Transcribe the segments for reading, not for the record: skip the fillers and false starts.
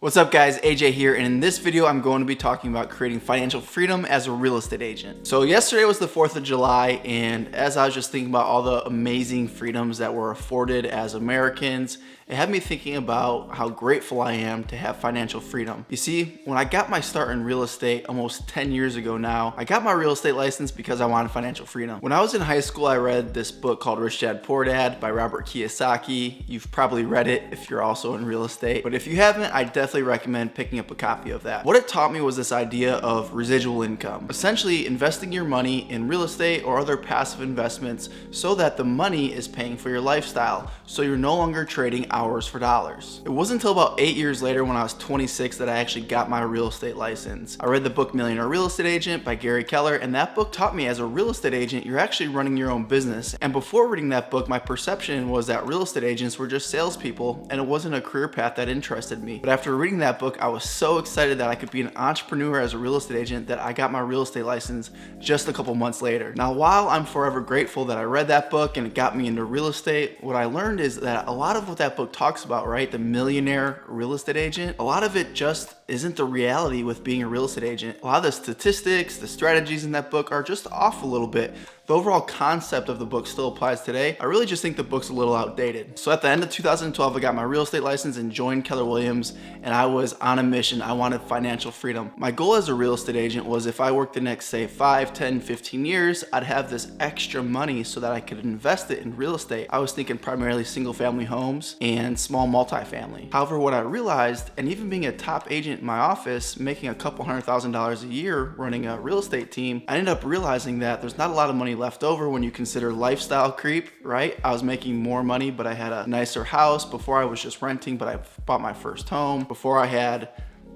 What's up guys, AJ here, and in this video I'm going to be talking about creating financial freedom as a real estate agent. So yesterday was the 4th of July, and as I was just thinking about all the amazing freedoms that we're afforded as Americans, it had me thinking about how grateful I am to have financial freedom. You see, when I got my start in real estate almost 10 years ago now, I got my real estate license because I wanted financial freedom. When I was in high school, I read this book called Rich Dad Poor Dad by Robert Kiyosaki. You've probably read it if you're also in real estate, but if you haven't, I definitely recommend picking up a copy of that. What it taught me was this idea of residual income, essentially investing your money in real estate or other passive investments so that the money is paying for your lifestyle, so you're no longer trading hours for dollars. It wasn't until about 8 years later when I was 26 that I actually got my real estate license. I read the book Millionaire Real Estate Agent by Gary Keller, and that book taught me as a real estate agent, you're actually running your own business. And before reading that book, my perception was that real estate agents were just salespeople and it wasn't a career path that interested me. But after reading that book, I was so excited that I could be an entrepreneur as a real estate agent that I got my real estate license just a couple months later. Now, while I'm forever grateful that I read that book and it got me into real estate, what I learned is that a lot of what that book talks about, right, the millionaire real estate agent, a lot of it just isn't the reality with being a real estate agent. A lot of the statistics, the strategies in that book are just off a little bit. The overall concept of the book still applies today. I really just think the book's a little outdated. So at the end of 2012, I got my real estate license and joined Keller Williams, and I was on a mission. I wanted financial freedom. My goal as a real estate agent was if I worked the next, say, 5, 10, 15 years, I'd have this extra money so that I could invest it in real estate. I was thinking primarily single family homes and small multifamily. However, what I realized, and even being a top agent in my office, making a couple $100,000 a year running a real estate team, I ended up realizing that there's not a lot of money left over when you consider lifestyle creep, right? I was making more money, but I had a nicer house. Before I was just renting, but I bought my first home. Before I had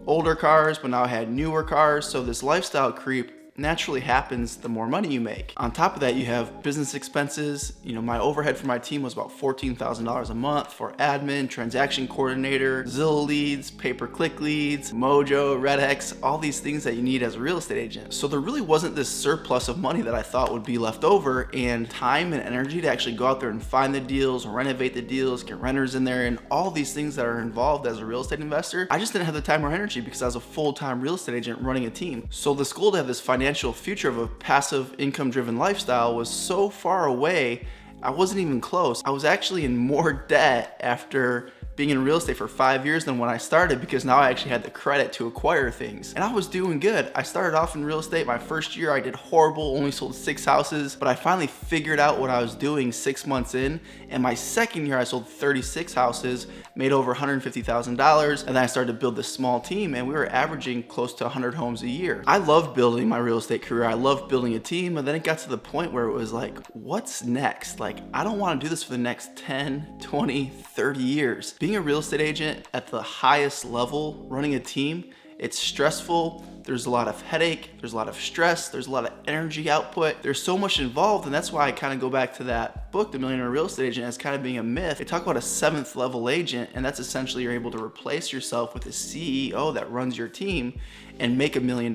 older cars, but now I had newer cars. So this lifestyle creep naturally happens the more money you make. On top of that, you have business expenses. You know, my overhead for my team was about $14,000 a month for admin, transaction coordinator, Zillow leads, pay-per-click leads, Mojo, RedX, all these things that you need as a real estate agent. So there really wasn't this surplus of money that I thought would be left over, and time and energy to actually go out there and find the deals, renovate the deals, get renters in there, and all these things that are involved as a real estate investor. I just didn't have the time or energy because I was a full-time real estate agent running a team. So this goal to have this financial future of a passive income driven lifestyle was so far away, I wasn't even close. I was actually in more debt after being in real estate for 5 years than when I started, because now I actually had the credit to acquire things. And I was doing good. I started off in real estate. My first year I did horrible, only sold 6 houses, but I finally figured out what I was doing 6 months in. And my second year I sold 36 houses, made over $150,000, and then I started to build this small team, and we were averaging close to 100 homes a year. I loved building my real estate career. I loved building a team, and then it got to the point where it was like, what's next? Like, I don't want to do this for the next 10, 20, 30 years. Being a real estate agent at the highest level, running a team, it's stressful. There's a lot of headache, there's a lot of stress, there's a lot of energy output. There's so much involved, and that's why I kind of go back to that book, The Millionaire Real Estate Agent, as kind of being a myth. They talk about a 7th level agent, and that's essentially you're able to replace yourself with a CEO that runs your team and make $1 million.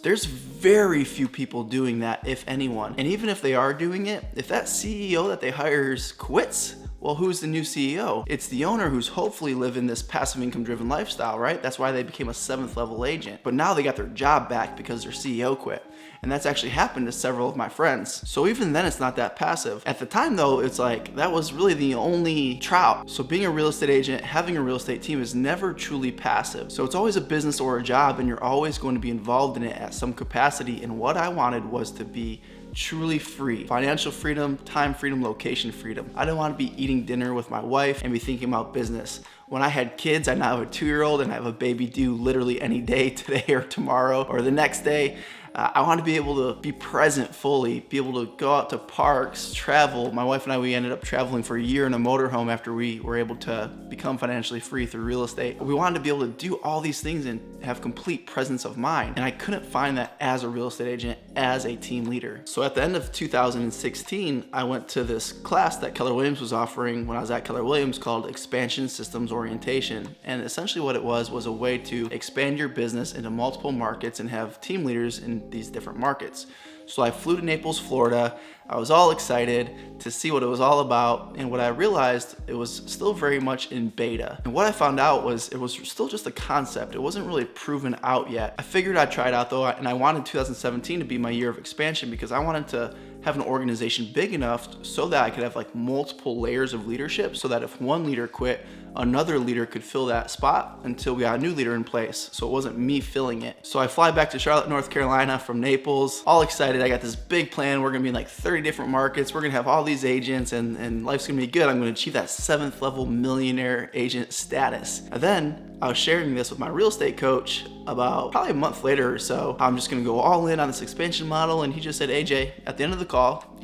There's very few people doing that, if anyone. And even if they are doing it, if that CEO that they hires quits, well, who's the new CEO? It's the owner who's hopefully living this passive income driven lifestyle, right? That's why they became a 7th level agent. But now they got their job back because their CEO quit. And that's actually happened to several of my friends. So even then, it's not that passive. At the time though, it's like, that was really the only trout. So being a real estate agent, having a real estate team is never truly passive. So it's always a business or a job, and you're always going to be involved in it at some capacity. And what I wanted was to be truly free. Financial freedom, time freedom, location freedom. I don't want to be eating dinner with my wife and be thinking about business. When I had kids, I now have a 2-year-old and I have a baby due literally any day, today or tomorrow or the next day. I want to be able to be present fully, be able to go out to parks, travel. My wife and I, we ended up traveling for a year in a motorhome after we were able to become financially free through real estate. We wanted to be able to do all these things and have complete presence of mind. And I couldn't find that as a real estate agent, as a team leader. So at the end of 2016, I went to this class that Keller Williams was offering when I was at Keller Williams called Expansion Systems Orientation. And essentially what it was a way to expand your business into multiple markets and have team leaders in these different markets. So I flew to Naples, Florida. I was all excited to see what it was all about, and what I realized, it was still very much in beta. And what I found out was it was still just a concept. It wasn't really proven out yet. I figured I'd try it out though, and I wanted 2017 to be my year of expansion because I wanted to have an organization big enough so that I could have like multiple layers of leadership, so that if one leader quit, another leader could fill that spot until we got a new leader in place. So it wasn't me filling it. So I fly back to Charlotte, North Carolina from Naples, all excited. I got this big plan. We're gonna be in like 30 different markets. We're gonna have all these agents and life's gonna be good. I'm gonna achieve that 7th level millionaire agent status. And then I was sharing this with my real estate coach about probably a month later or so. I'm just gonna go all in on this expansion model. And he just said, AJ, at the end of the call,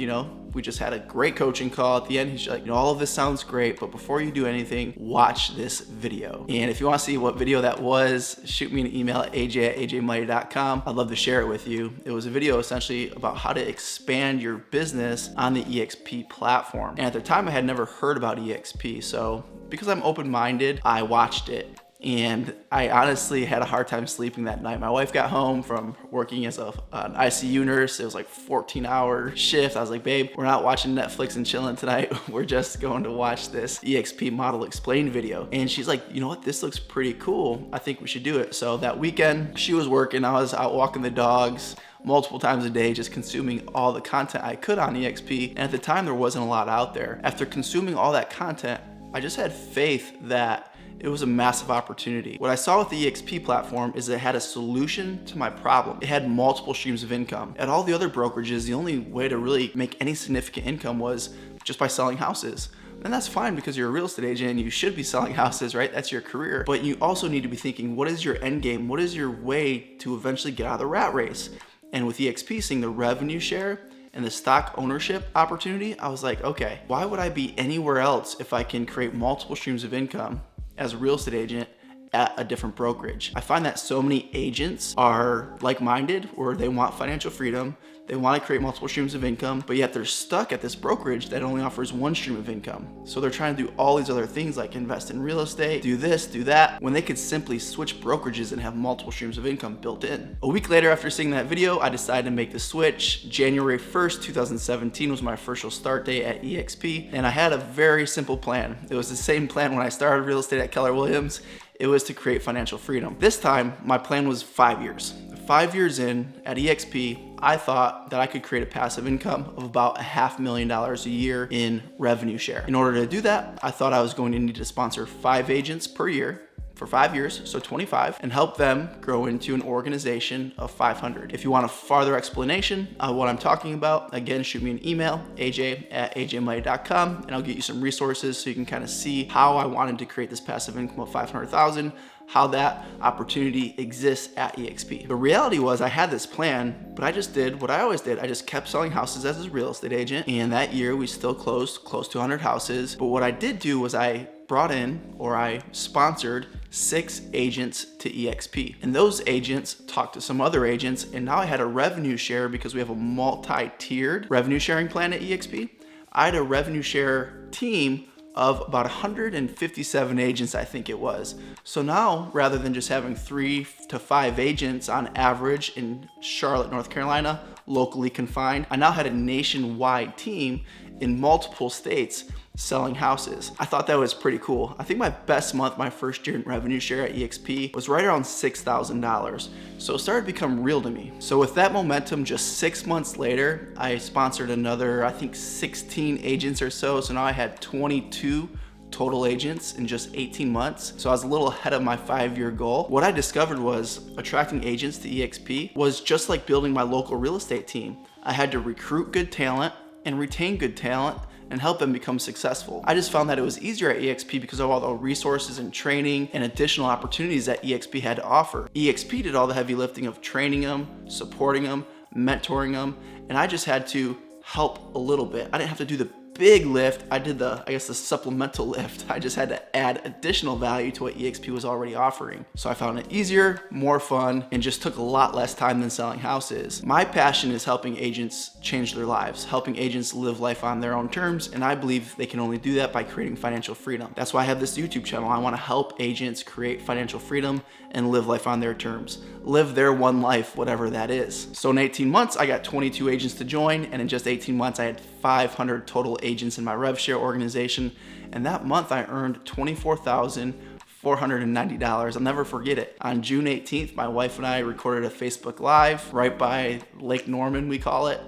we just had a great coaching call. At the end, he's like, all of this sounds great, but before you do anything, watch this video. And if you want to see what video that was, shoot me an email at aj@ajmighty.com. I'd love to share it with you. It was a video essentially about how to expand your business on the EXP platform. And at the time, I had never heard about EXP. So because I'm open-minded, I watched it. And I honestly had a hard time sleeping that night. My wife got home from working as an ICU nurse. It was like 14-hour shift. I was like, babe, we're not watching Netflix and chilling tonight. We're just going to watch this EXP model explain video. And she's like, you know what? This looks pretty cool. I think we should do it. So that weekend, she was working. I was out walking the dogs multiple times a day, just consuming all the content I could on EXP. And at the time, there wasn't a lot out there. After consuming all that content, I just had faith that it was a massive opportunity. What I saw with the EXP platform is it had a solution to my problem. It had multiple streams of income. At all the other brokerages, the only way to really make any significant income was just by selling houses. And that's fine because you're a real estate agent and you should be selling houses, right? That's your career. But you also need to be thinking, what is your end game? What is your way to eventually get out of the rat race? And with EXP, seeing the revenue share and the stock ownership opportunity, I was like, okay, why would I be anywhere else if I can create multiple streams of income as a real estate agent at a different brokerage? I find that so many agents are like-minded, or they want financial freedom, they want to create multiple streams of income, but yet they're stuck at this brokerage that only offers one stream of income. So they're trying to do all these other things like invest in real estate, do this, do that, when they could simply switch brokerages and have multiple streams of income built in. A week later, after seeing that video, I decided to make the switch. January 1st, 2017 was my official start date at EXP, and I had a very simple plan. It was the same plan when I started real estate at Keller Williams. It was to create financial freedom. This time, my plan was 5 years. 5 years in at EXP, I thought that I could create a passive income of about $500,000 a year in revenue share. In order to do that, I thought I was going to need to sponsor 5 agents per year for 5 years, so 25, and help them grow into an organization of 500. If you want a farther explanation of what I'm talking about, again, shoot me an email, aj@ajmighty.com, and I'll get you some resources so you can kind of see how I wanted to create this passive income of 500,000, how that opportunity exists at EXP. The reality was I had this plan, but I just did what I always did. I just kept selling houses as a real estate agent, and that year we still closed close to 100 houses. But what I did do was I brought in, or I sponsored 6 agents to EXP. And those agents talked to some other agents, and now I had a revenue share because we have a multi-tiered revenue sharing plan at EXP. I had a revenue share team of about 157 agents, I think it was. So now, rather than just having 3 to 5 agents on average in Charlotte, North Carolina, locally confined, I now had a nationwide team in multiple states selling houses. I thought that was pretty cool. I think my best month, my first year in revenue share at EXP, was right around $6,000. So it started to become real to me. So with that momentum, just 6 months later, I sponsored another, I think 16 agents or so. So now I had 22 total agents in just 18 months. So I was a little ahead of my 5-year goal. What I discovered was attracting agents to EXP was just like building my local real estate team. I had to recruit good talent and retain good talent and help them become successful. I just found that it was easier at EXP because of all the resources and training and additional opportunities that EXP had to offer. EXP did all the heavy lifting of training them, supporting them, mentoring them, and I just had to help a little bit. I didn't have to do the big lift. I did the supplemental lift. I just had to add additional value to what EXP was already offering. So I found it easier, more fun, and just took a lot less time than selling houses. My passion is helping agents change their lives, helping agents live life on their own terms, and I believe they can only do that by creating financial freedom. That's why I have this YouTube channel. I want to help agents create financial freedom and live life on their terms. Live their one life, whatever that is. So in 18 months, I got 22 agents to join, and in just 18 months, I had 500 total agents in my RevShare organization, and that month I earned $24,490. I'll never forget it. On June 18th, my wife and I recorded a Facebook Live right by Lake Norman, we call it,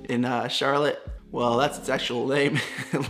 in Charlotte. Well, that's its actual name,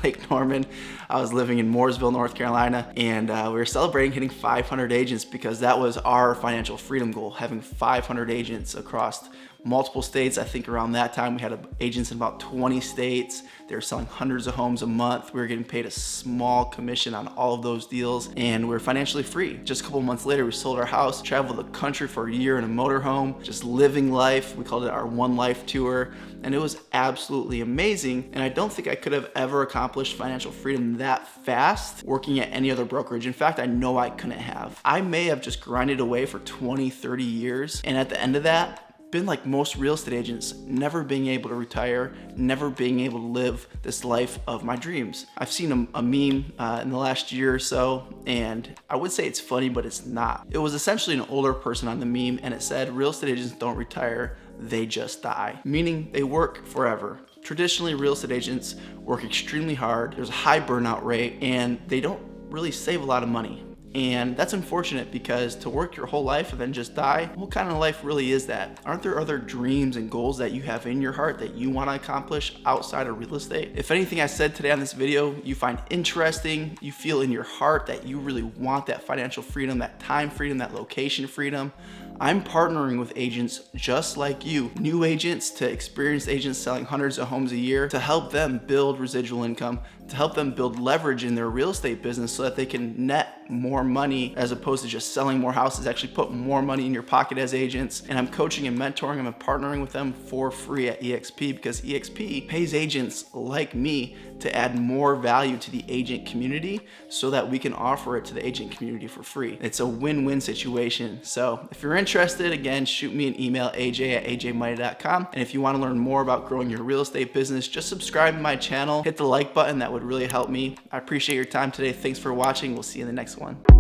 Lake Norman. I was living in Mooresville, North Carolina, and we were celebrating hitting 500 agents because that was our financial freedom goal, having 500 agents across multiple states. I think around that time we had agents in about 20 states. They were selling hundreds of homes a month. We were getting paid a small commission on all of those deals, and we were financially free. Just a couple months later, we sold our house, traveled the country for a year in a motorhome, just living life. We called it our One Life Tour, and it was absolutely amazing. And I don't think I could have ever accomplished financial freedom that fast working at any other brokerage. In fact, I know I couldn't have. I may have just grinded away for 20, 30 years, and at the end of that, been like most real estate agents, never being able to retire, never being able to live this life of my dreams. I've seen a meme in the last year or so, and I would say it's funny, but it's not. It was essentially an older person on the meme, and it said, real estate agents don't retire, they just die. Meaning they work forever. Traditionally, real estate agents work extremely hard. There's a high burnout rate, and they don't really save a lot of money. And that's unfortunate because to work your whole life and then just die, what kind of life really is that? Aren't there other dreams and goals that you have in your heart that you want to accomplish outside of real estate? If anything I said today on this video you find interesting, you feel in your heart that you really want that financial freedom, that time freedom, that location freedom, I'm partnering with agents just like you, new agents to experienced agents selling hundreds of homes a year, to help them build residual income, to help them build leverage in their real estate business so that they can net more money as opposed to just selling more houses, actually put more money in your pocket as agents. And I'm coaching and mentoring them and partnering with them for free at EXP because EXP pays agents like me to add more value to the agent community so that we can offer it to the agent community for free. It's a win-win situation. So if you're interested, again, shoot me an email, aj@ajmida.com. And if you want to learn more about growing your real estate business, just subscribe to my channel, hit the like button. That would really help me. I appreciate your time today. Thanks for watching. We'll see you in the next one.